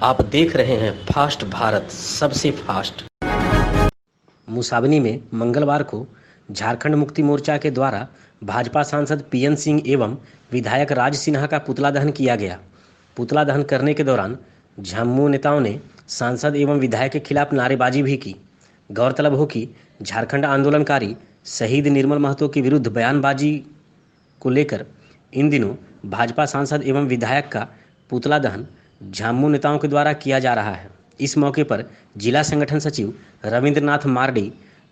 आप देख रहे हैं फास्ट भारत, सबसे फास्ट। मुसाबनी में मंगलवार को झारखंड मुक्ति मोर्चा के द्वारा भाजपा सांसद पीएन सिंह एवं विधायक राज सिन्हा का पुतला दहन किया गया। पुतला दहन करने के दौरान झामुमो नेताओं ने सांसद एवं विधायक के खिलाफ नारेबाजी भी की। गौरतलब हो कि झारखंड आंदोलनकारी शहीद निर्मल महतो के विरुद्ध बयानबाजी को लेकर इन दिनों भाजपा सांसद एवं विधायक का पुतला दहन झामुमो नेताओं के द्वारा किया जा रहा है। इस मौके पर जिला संगठन सचिव रविंद्रनाथ मार्डी,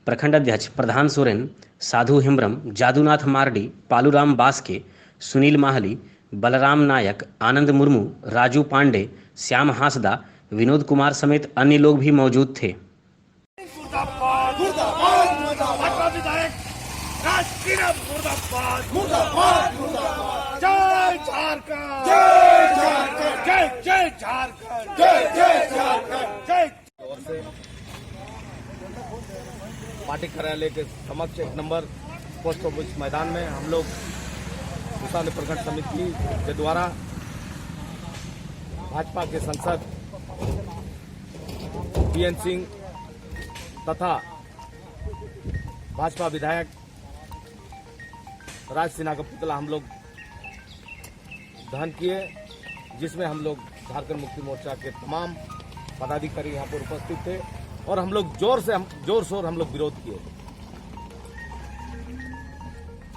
प्रखंड अध्यक्ष प्रधान सोरेन, साधु हेम्ब्रम, जादूनाथ मार्डी, पालूराम बास्के, सुनील माहली, बलराम नायक, आनंद मुर्मू, राजू पांडे, श्याम हांसदा, विनोद कुमार समेत अन्य लोग भी मौजूद थे। जय झारखंड, जय झारखंड, जय जय झारखंड, जय जय झारखंड, जय। पार्टी कार्यालय के समक्ष 1 नंबर पोस्ट ऑफिस मैदान में हम लोग किसान प्रखंड समिति के द्वारा भाजपा के सांसद पीएन सिंह तथा भाजपा विधायक राज सिन्हा का पुतला हम लोग दहन किए, जिसमें हम लोग झारखंड मुक्ति मोर्चा के तमाम पदाधिकारी यहाँ पर उपस्थित थे और हम लोग जोर शोर हम लोग विरोध किए।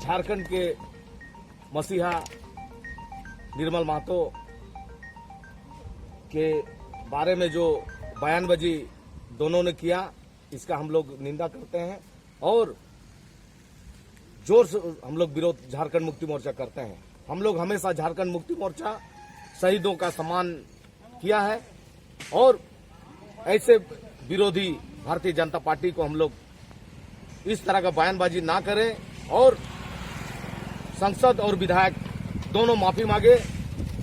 झारखंड के मसीहा निर्मल महतो के बारे में जो बयानबाजी दोनों ने किया, इसका हम लोग निंदा करते हैं और जोर से हम लोग विरोध झारखंड मुक्ति मोर्चा करते हैं। हम लोग हमेशा झारखंड मुक्ति मोर्चा शहीदों का सम्मान किया है और ऐसे विरोधी भारतीय जनता पार्टी को हम लोग इस तरह का बयानबाजी ना करें और संसद और विधायक दोनों माफी मांगे,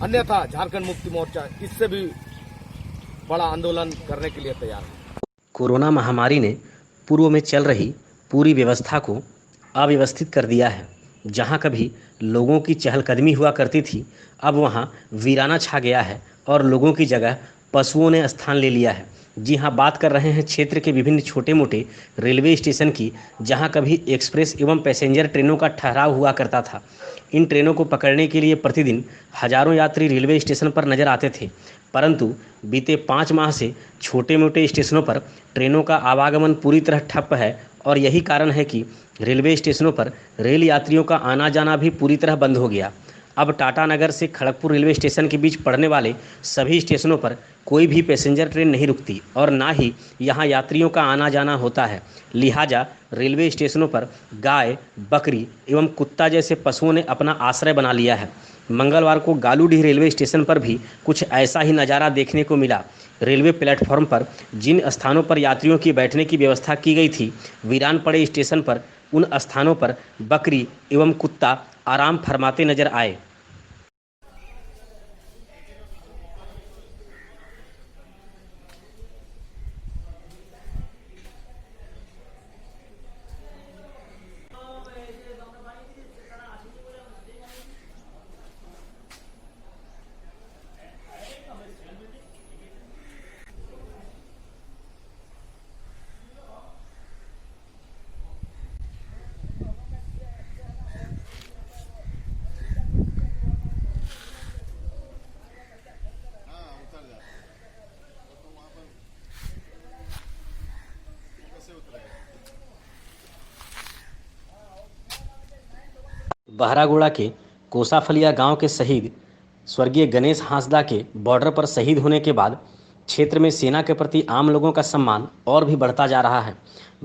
अन्यथा झारखंड मुक्ति मोर्चा इससे भी बड़ा आंदोलन करने के लिए तैयार है। कोरोना महामारी ने पूर्व में चल रही पूरी व्यवस्था को अव्यवस्थित कर दिया है। जहां कभी लोगों की चहलकदमी हुआ करती थी, अब वहां वीराना छा गया है और लोगों की जगह पशुओं ने स्थान ले लिया है। जी हां, बात कर रहे हैं क्षेत्र के विभिन्न छोटे मोटे रेलवे स्टेशन की, जहां कभी एक्सप्रेस एवं पैसेंजर ट्रेनों का ठहराव हुआ करता था। इन ट्रेनों को पकड़ने के लिए प्रतिदिन हजारों यात्री रेलवे स्टेशन पर नजर आते थे, परंतु बीते 5 माह से छोटे मोटे स्टेशनों पर ट्रेनों का आवागमन पूरी तरह ठप है और यही कारण है कि रेलवे स्टेशनों पर रेल यात्रियों का आना जाना भी पूरी तरह बंद हो गया। अब टाटानगर से खड़गपुर रेलवे स्टेशन के बीच पड़ने वाले सभी स्टेशनों पर कोई भी पैसेंजर ट्रेन नहीं रुकती और ना ही यहां यात्रियों का आना जाना होता है। लिहाजा रेलवे स्टेशनों पर गाय, बकरी एवं कुत्ता जैसे पशुओं ने अपना आश्रय बना लिया है। मंगलवार को गालूडीह रेलवे स्टेशन पर भी कुछ ऐसा ही नज़ारा देखने को मिला। रेलवे प्लेटफॉर्म पर जिन स्थानों पर यात्रियों की बैठने की व्यवस्था की गई थी, वीरान पड़े स्टेशन पर उन स्थानों पर बकरी एवं कुत्ता आराम फरमाते नजर आए। बहरागोड़ा के कोसाफलिया गांव के शहीद स्वर्गीय गणेश हांसदा के बॉर्डर पर शहीद होने के बाद क्षेत्र में सेना के प्रति आम लोगों का सम्मान और भी बढ़ता जा रहा है।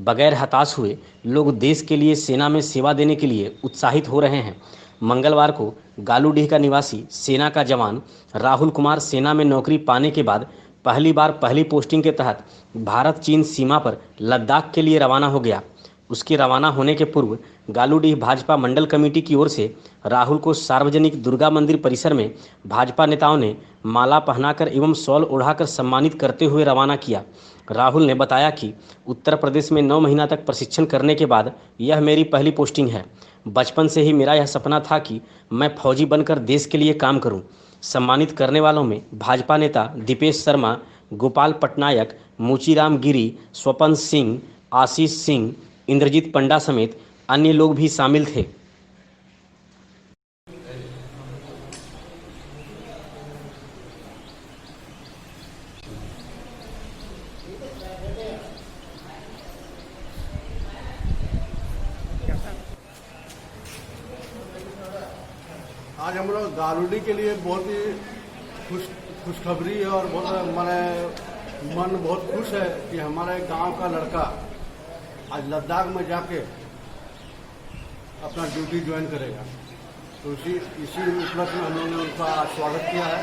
बगैर हताश हुए लोग देश के लिए सेना में सेवा देने के लिए उत्साहित हो रहे हैं। मंगलवार को गालूडीह का निवासी सेना का जवान राहुल कुमार सेना में नौकरी पाने के बाद पहली बार पहली पोस्टिंग के तहत भारत चीन सीमा पर लद्दाख के लिए रवाना हो गया। उसके रवाना होने के पूर्व गालूडीह भाजपा मंडल कमेटी की ओर से राहुल को सार्वजनिक दुर्गा मंदिर परिसर में भाजपा नेताओं ने माला पहनाकर एवं शॉल ओढ़ाकर सम्मानित करते हुए रवाना किया। राहुल ने बताया कि उत्तर प्रदेश में 9 महीना तक प्रशिक्षण करने के बाद यह मेरी पहली पोस्टिंग है। बचपन से ही मेरा यह सपना था कि मैं फौजी बनकर देश के लिए काम करूं। सम्मानित करने वालों में भाजपा नेता दीपेश शर्मा, गोपाल पटनायक, मोचीराम गिरी, स्वपन सिंह, आशीष सिंह, इंद्रजीत पंडा समेत अन्य लोग भी शामिल थे। आज हम लोग गालूडी के लिए बहुत ही खुशखबरी है और बहुत मन बहुत खुश है कि हमारे गांव का लड़का आज लद्दाख में जाके अपना ड्यूटी ज्वाइन करेगा। तो इसी उपलक्ष्य में हम लोगों ने उनका स्वागत किया है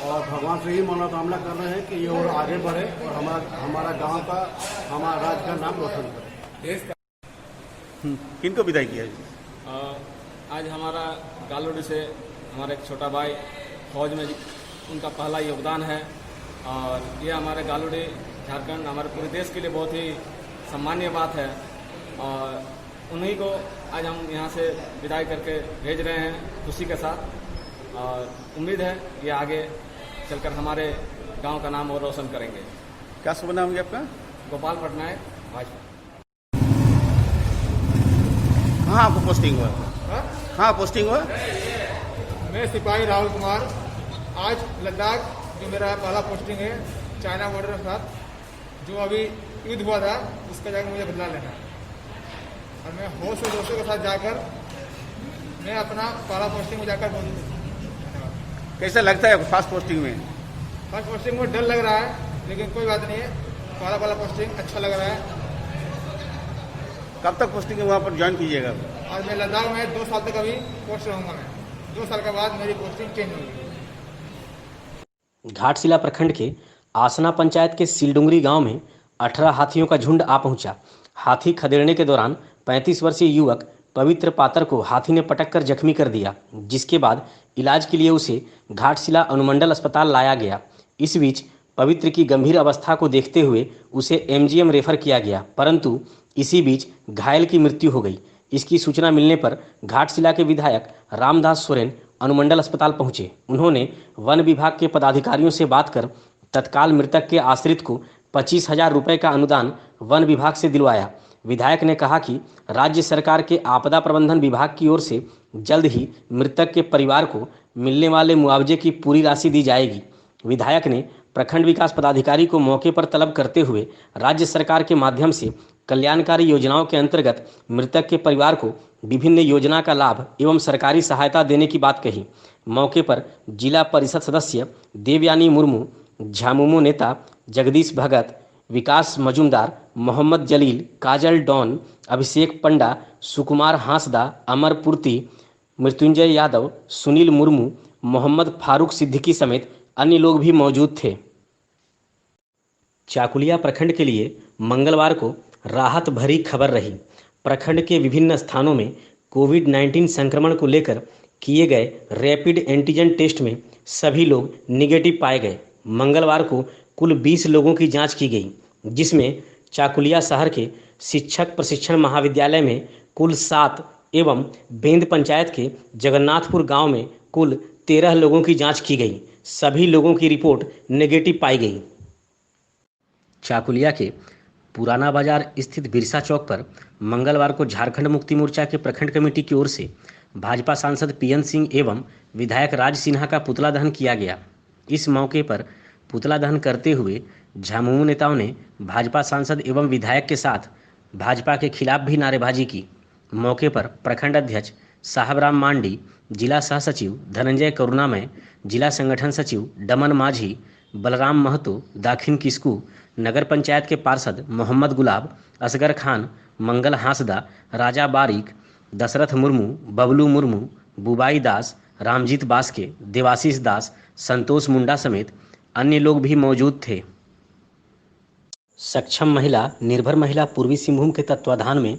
और भगवान से ही मनोकामना कर रहे हैं कि ये और आगे बढ़े और हमारा गांव का, हमारा राज्य का नाम रोशन करे। किनको विदाई किया? आज हमारा गालूडी से हमारा एक छोटा भाई फौज में उनका पहला योगदान है और ये हमारे गालूडी झारखंड हमारे पूरे देश के लिए बहुत ही सम्मानीय बात है और उन्हीं को आज हम यहाँ से विदाई करके भेज रहे हैं खुशी के साथ और उम्मीद है ये आगे चलकर हमारे गांव का नाम और रोशन करेंगे। क्या शुभ नाम है आपका? गोपाल पटनायक, भाजपा। कहाँ आपको पोस्टिंग हुआ? हाँ पोस्टिंग हुआ? मैं सिपाही राहुल कुमार। आज लद्दाख जो मेरा पहला पोस्टिंग है चाइना बॉर्डर के साथ, जो अभी युद्ध हुआ था उसका जाकर मुझे बदला लेना है और मैं होश और दोस्तों के साथ जाकर मैं अपना पहला पोस्टिंग में जाकर बोलूँ। कैसा लगता है फर्स्ट पोस्टिंग में? फर्स्ट पोस्टिंग में डर लग रहा है लेकिन कोई बात नहीं है, पहला पोस्टिंग अच्छा लग रहा है। कब तक पोस्टिंग वहाँ पर ज्वाइन कीजिएगा? आज मैं लद्दाख में 2 साल तक अभी पोस्ट रहूँगा। मैं 2 साल के बाद मेरी पोस्टिंग चेंज होगी। घाटशिला प्रखंड के आसना पंचायत के सिलडुंगरी गांव में 18 हाथियों का झुंड आ पहुंचा। हाथी खदेड़ने के दौरान 35 वर्षीय युवक पवित्र पातर को हाथी ने पटक कर जख्मी कर दिया, जिसके बाद इलाज के लिए उसे घाटशिला अनुमंडल अस्पताल लाया गया। इस बीच पवित्र की गंभीर अवस्था को देखते हुए उसे एमजीएम रेफर किया गया, परंतु इसी बीच घायल की मृत्यु हो गई। इसकी सूचना मिलने पर घाटशिला के विधायक रामदास सोरेन अनुमंडल अस्पताल पहुंचे। उन्होंने वन विभाग के पदाधिकारियों से बात कर तत्काल मृतक के आश्रित को 25,000 रुपये का अनुदान वन विभाग से दिलवाया। विधायक ने कहा कि राज्य सरकार के आपदा प्रबंधन विभाग की ओर से जल्द ही मृतक के परिवार को मिलने वाले मुआवजे की पूरी राशि दी जाएगी। विधायक ने प्रखंड विकास पदाधिकारी को मौके पर तलब करते हुए राज्य सरकार के माध्यम से कल्याणकारी योजनाओं के अंतर्गत मृतक के परिवार को विभिन्न योजना का लाभ एवं सरकारी सहायता देने की बात कही। मौके पर जिला परिषद सदस्य देवयानी मुर्मू, झामुमो नेता जगदीश भगत, विकास मजुमदार, मोहम्मद जलील, काजल डॉन, अभिषेक पंडा, सुकुमार हांसदा, अमर पूर्ति, मृत्युंजय यादव, सुनील मुर्मू, मोहम्मद फारूक सिद्दीकी समेत अन्य लोग भी मौजूद थे। चाकुलिया प्रखंड के लिए मंगलवार को राहत भरी खबर रही। प्रखंड के विभिन्न स्थानों में कोविड-19 संक्रमण को लेकर किए गए रैपिड एंटीजन टेस्ट में सभी लोग निगेटिव पाए गए। मंगलवार को कुल 20 लोगों की जांच की गई, जिसमें चाकुलिया शहर के शिक्षक प्रशिक्षण महाविद्यालय में कुल 7 एवं बेंद पंचायत के जगन्नाथपुर गांव में कुल 13 लोगों की जांच की गई। सभी लोगों की रिपोर्ट नेगेटिव पाई गई। चाकुलिया के पुराना बाजार स्थित बिरसा चौक पर मंगलवार को झारखंड मुक्ति मोर्चा के प्रखंड कमेटी की ओर से भाजपा सांसद पीएन सिंह एवं विधायक राज सिन्हा का पुतला दहन किया गया। इस मौके पर पुतला दहन करते हुए झामुमो नेताओं ने भाजपा सांसद एवं विधायक के साथ भाजपा के खिलाफ भी नारेबाजी की। मौके पर प्रखंड अध्यक्ष साहबराम मांडी, जिला सह सचिव धनंजय करुणामय, जिला संगठन सचिव डमन माझी, बलराम महतो, दाखिन किस्कू, नगर पंचायत के पार्षद मोहम्मद गुलाब, असगर खान, मंगल हांसदा, राजा बारिक, दशरथ मुर्मू, बबलू मुर्मू, बुबाई दास, रामजीत बास्के, देवाशीष दास, संतोष मुंडा समेत अन्य लोग भी मौजूद थे। सक्षम महिला निर्भर महिला पूर्वी सिंहभूम के तत्वाधान में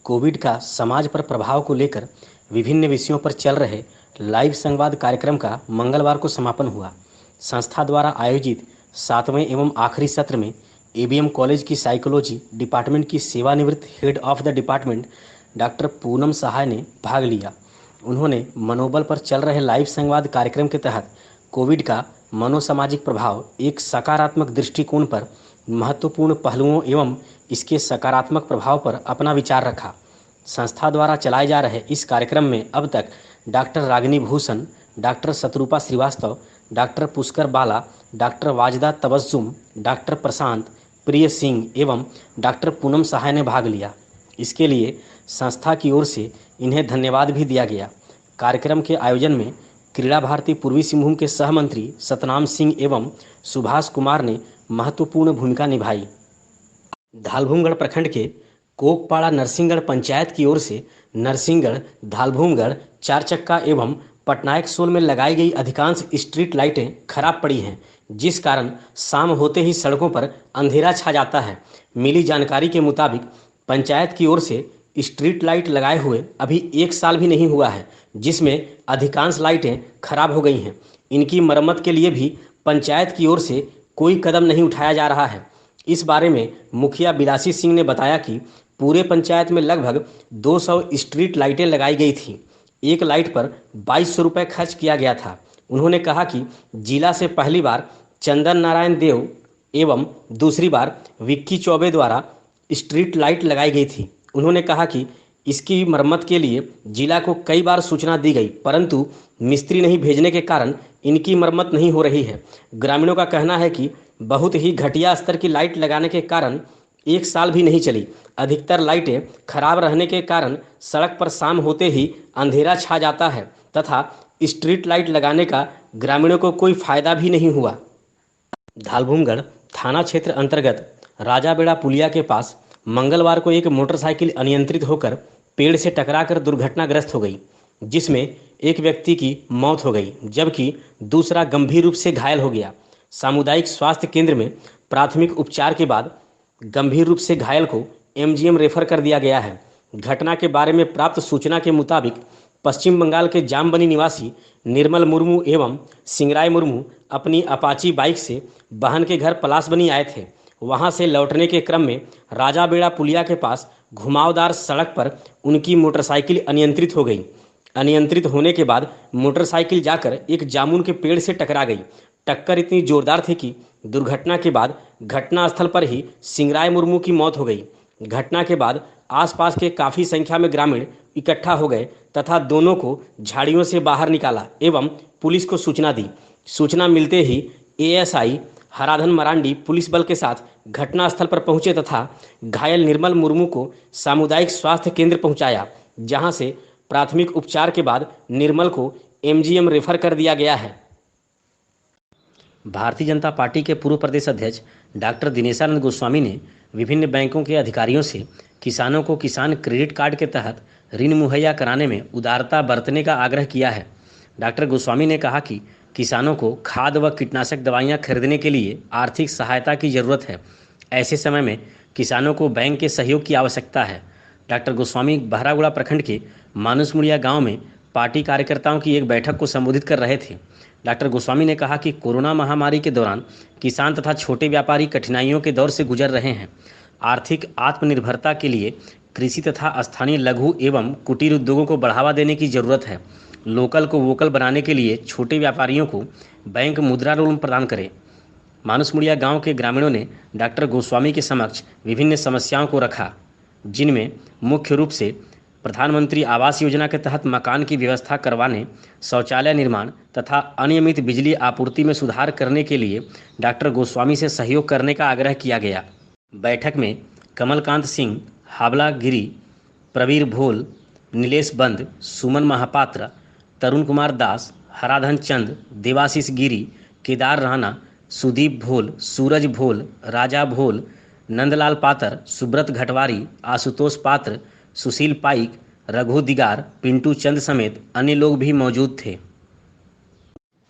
कोविड का समाज पर प्रभाव को लेकर विभिन्न विषयों पर चल रहे लाइव संवाद कार्यक्रम का मंगलवार को समापन हुआ। संस्था द्वारा आयोजित 7वें एवं आखिरी सत्र में एबीएम कॉलेज की साइकोलॉजी डिपार्टमेंट की सेवानिवृत्त head of the department doctor Poonam Sahay ने भाग लिया। उन्होंने मनोबल पर चल रहे लाइव संवाद कार्यक्रम के तहत कोविड का मनोसामाजिक प्रभाव, एक सकारात्मक दृष्टिकोण पर महत्वपूर्ण पहलुओं एवं इसके सकारात्मक प्रभाव पर अपना विचार रखा। संस्था द्वारा चलाए जा रहे इस कार्यक्रम में अब तक doctor Ragini Bhushan, doctor Shatrupa Srivastava, doctor Pushkar Bala, doctor Wajda Tabassum, doctor Prashant Priya Singh एवं डॉक्टर पूनम सहाय ने भाग लिया। इसके लिए संस्था की ओर से इन्हें धन्यवाद भी दिया गया। कार्यक्रम के आयोजन में क्रीड़ा भारती पूर्वी सिंहभूम के सहमंत्री सतनाम सिंह एवं सुभाष कुमार ने महत्वपूर्ण भूमिका निभाई। धालभूमगढ़ प्रखंड के कोकपाड़ा नरसिंहगढ़ पंचायत की ओर से नरसिंहगढ़, धालभूमगढ़, चार चक्का एवं पटनायक सोल में लगाई गई अधिकांश स्ट्रीट लाइटें खराब पड़ी हैं, जिस कारण शाम होते ही सड़कों पर अंधेरा छा जाता है। मिली जानकारी के मुताबिक पंचायत की ओर से स्ट्रीट लाइट लगाए हुए अभी 1 साल भी नहीं हुआ है, जिसमें अधिकांश लाइटें खराब हो गई हैं। इनकी मरम्मत के लिए भी पंचायत की ओर से कोई कदम नहीं उठाया जा रहा है। इस बारे में मुखिया बिलासी सिंह ने बताया कि पूरे पंचायत में लगभग 200 स्ट्रीट लाइटें लगाई गई थी। एक लाइट पर 2200 रुपये खर्च किया गया था। उन्होंने कहा कि जिला से पहली बार चंदन नारायण देव एवं दूसरी बार विक्की चौबे द्वारा स्ट्रीट लाइट लगाई गई थी। उन्होंने कहा कि इसकी मरम्मत के लिए जिला को कई बार सूचना दी गई, परंतु मिस्त्री नहीं भेजने के कारण इनकी मरम्मत नहीं हो रही है। ग्रामीणों का कहना है कि बहुत ही घटिया स्तर की लाइट लगाने के कारण 1 साल भी नहीं चली। अधिकतर लाइटें खराब रहने के कारण सड़क पर शाम होते ही अंधेरा छा जाता है तथा स्ट्रीट लाइट लगाने का ग्रामीणों को कोई फायदा भी नहीं हुआ। धालभूमगढ़ थाना क्षेत्र अंतर्गत राजाबेड़ा पुलिया के पास मंगलवार को एक मोटरसाइकिल अनियंत्रित होकर पेड़ से टकराकर दुर्घटनाग्रस्त हो गई, जिसमें एक व्यक्ति की मौत हो गई जबकि दूसरा गंभीर रूप से घायल हो गया। सामुदायिक स्वास्थ्य केंद्र में प्राथमिक उपचार के बाद गंभीर रूप से घायल को एमजीएम रेफर कर दिया गया है। घटना के बारे में प्राप्त सूचना के मुताबिक पश्चिम बंगाल के जामबनी निवासी निर्मल मुर्मू एवं सिंगराय मुर्मू अपनी अपाची बाइक से बहन के घर पलासबनी आए थे। वहां से लौटने के क्रम में राजाबेड़ा पुलिया के पास घुमावदार सड़क पर उनकी मोटरसाइकिल अनियंत्रित हो गई। अनियंत्रित होने के बाद मोटरसाइकिल जाकर एक जामुन के पेड़ से टकरा गई। टक्कर इतनी जोरदार थी कि दुर्घटना के बाद घटनास्थल पर ही सिंगराय मुर्मू की मौत हो गई। घटना के बाद आसपास के काफ़ी संख्या में ग्रामीण इकट्ठा हो गए तथा दोनों को झाड़ियों से बाहर निकाला एवं पुलिस को सूचना दी। सूचना मिलते ही एएसआई हराधन मरांडी पुलिस बल के साथ घटनास्थल पर पहुंचे तथा घायल निर्मल मुर्मू को सामुदायिक स्वास्थ्य केंद्र पहुंचाया, जहां से प्राथमिक उपचार के बाद निर्मल को एमजीएम रेफर कर दिया गया है। भारतीय जनता पार्टी के पूर्व प्रदेश अध्यक्ष डॉक्टर दिनेशानंद गोस्वामी ने विभिन्न बैंकों के अधिकारियों से किसानों को किसान क्रेडिट कार्ड के तहत ऋण मुहैया कराने में उदारता बरतने का आग्रह किया है। डॉक्टर गोस्वामी ने कहा कि किसानों को खाद व कीटनाशक दवाइयां खरीदने के लिए आर्थिक सहायता की जरूरत है। ऐसे समय में किसानों को बैंक के सहयोग की आवश्यकता है। डॉक्टर गोस्वामी बहरागुड़ा प्रखंड के मानुसमुड़िया गांव में पार्टी कार्यकर्ताओं की एक बैठक को संबोधित कर रहे थे। डॉक्टर गोस्वामी ने कहा कि कोरोना महामारी के दौरान किसान तथा छोटे व्यापारी कठिनाइयों के दौर से गुजर रहे हैं। आर्थिक आत्मनिर्भरता के लिए कृषि तथा स्थानीय लघु एवं कुटीर उद्योगों को बढ़ावा देने की जरूरत है। लोकल को वोकल बनाने के लिए छोटे व्यापारियों को बैंक मुद्रा लोन प्रदान करे। मानुसमुड़िया गांव के ग्रामीणों ने डॉक्टर गोस्वामी के समक्ष विभिन्न समस्याओं को रखा, जिनमें मुख्य रूप से प्रधानमंत्री आवास योजना के तहत मकान की व्यवस्था करवाने, शौचालय निर्माण तथा अनियमित बिजली आपूर्ति में सुधार करने के लिए डॉक्टर गोस्वामी से सहयोग करने का आग्रह किया गया। बैठक में कमलकांत सिंह, हावला गिरी, प्रवीर भोल, नीलेश बंद, सुमन महापात्र, तरुण कुमार दास, हराधन चंद, देवाशीष गिरी, केदार राणा, सुदीप भोल, सूरज भोल, राजा भोल, नंदलाल पातर, सुब्रत घटवारी, आशुतोष पात्र, सुशील पाइक, रघु दिगार, पिंटू चंद समेत अन्य लोग भी मौजूद थे।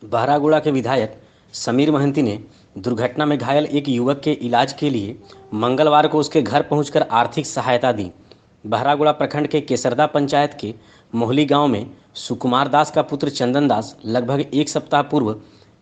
बहरागुड़ा के विधायक समीर महंती ने दुर्घटना में घायल एक युवक के इलाज के लिए मंगलवार को उसके घर पहुंचकर आर्थिक सहायता दी। बहरागुड़ा प्रखंड के केसरदा पंचायत के मोहली गांव में सुकुमार दास का पुत्र चंदन दास लगभग 1 सप्ताह पूर्व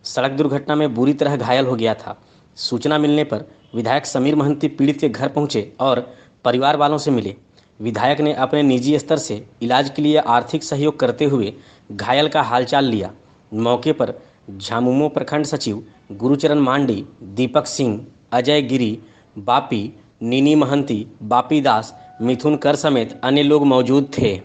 सड़क दुर्घटना में बुरी तरह घायल हो गया था। सूचना मिलने पर विधायक समीर महंती पीड़ित के घर पहुंचे और परिवार वालों से मिले। विधायक ने अपने निजी स्तर से इलाज के लिए आर्थिक सहयोग करते हुए घायल का हालचाल लिया। मौके पर झामुमो प्रखंड सचिव गुरुचरण मांडी, दीपक सिंह, अजय गिरी, बापी, नीनी महंती, बापी दास, मिथुन कर समेत अन्य लोग मौजूद थे।